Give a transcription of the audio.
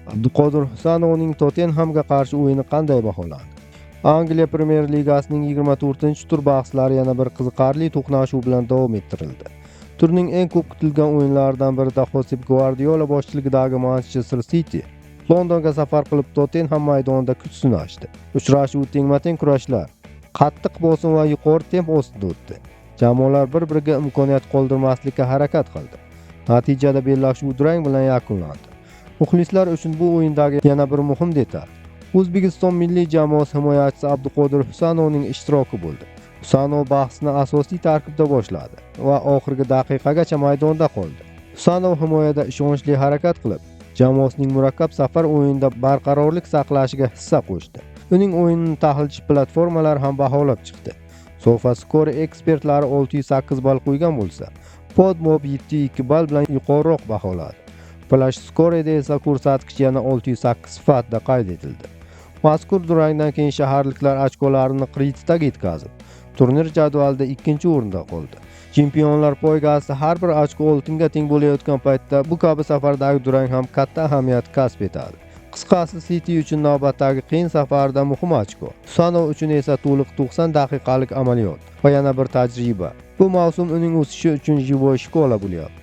Abduqodir Husanovning Tottenhamga qarshi o'yini qanday baholandi? Angliya Premyer Ligasining 24-tur bahslari yana bir qiziqarli to'qnashuv bilan davom ettirildi. Turning eng ko'p kutilgan o'yinlaridan birida Josep Guardiola boshchiligidagi Manchester City Londonga safar qilib Tottenham maydonida kuch sinashdi. Uchrashuv tengma-teng kurashlar, qattiq bosim va yuqori tempo ostida o'tdi. Jamoalar bir-biriga imkoniyat qoldirmaslikka harakat qildi. Natijada bellashuv durang bilan yakunlandi. Muxlislar uchun bu o'yindagi yana bir muhim detal O'zbekiston milliy jamoasi himoyachisi Abduqodir Husanovning ishtiroki bo'ldi. Husanov bahsni asosiy tarkibda boshladi va oxirgi daqiqagacha maydonda qoldi. Husanov himoyada ishonchli harakat qilib, jamoasining murakkab safar o'yinida barqarorlik saqlashiga hissa qo'shdi. Uning o'yinini tahlilchi platformalar ham baholab chiqdi. SofaScore ekspertlari 608 ball qo'ygan bo'lsa, Podmob 7.2 ball bilan yuqoriroq baholadi. FlashScore'da esa ko'rsatkich yana 608 sifatida qayd etildi. Mazkur durangdan keyin shaharliklar ochkolarini kreditaga yetkazib, turnir jadvalida 2-o'rinda qoldi. Chempionlar poygasida har bir ochko oltinga teng bo'layotgan paytda bu kabi safardagi durang ham katta ahamiyat kasb etadi. Qisqasi City uchun navbatdagi qiyin safarda muhim ochko, Husanov uchun esa to'liq 90 daqiqalik amaliyot va yana bir tajriba. Bu mavsum uning o'sishi uchun живой shkola bo'lyapti.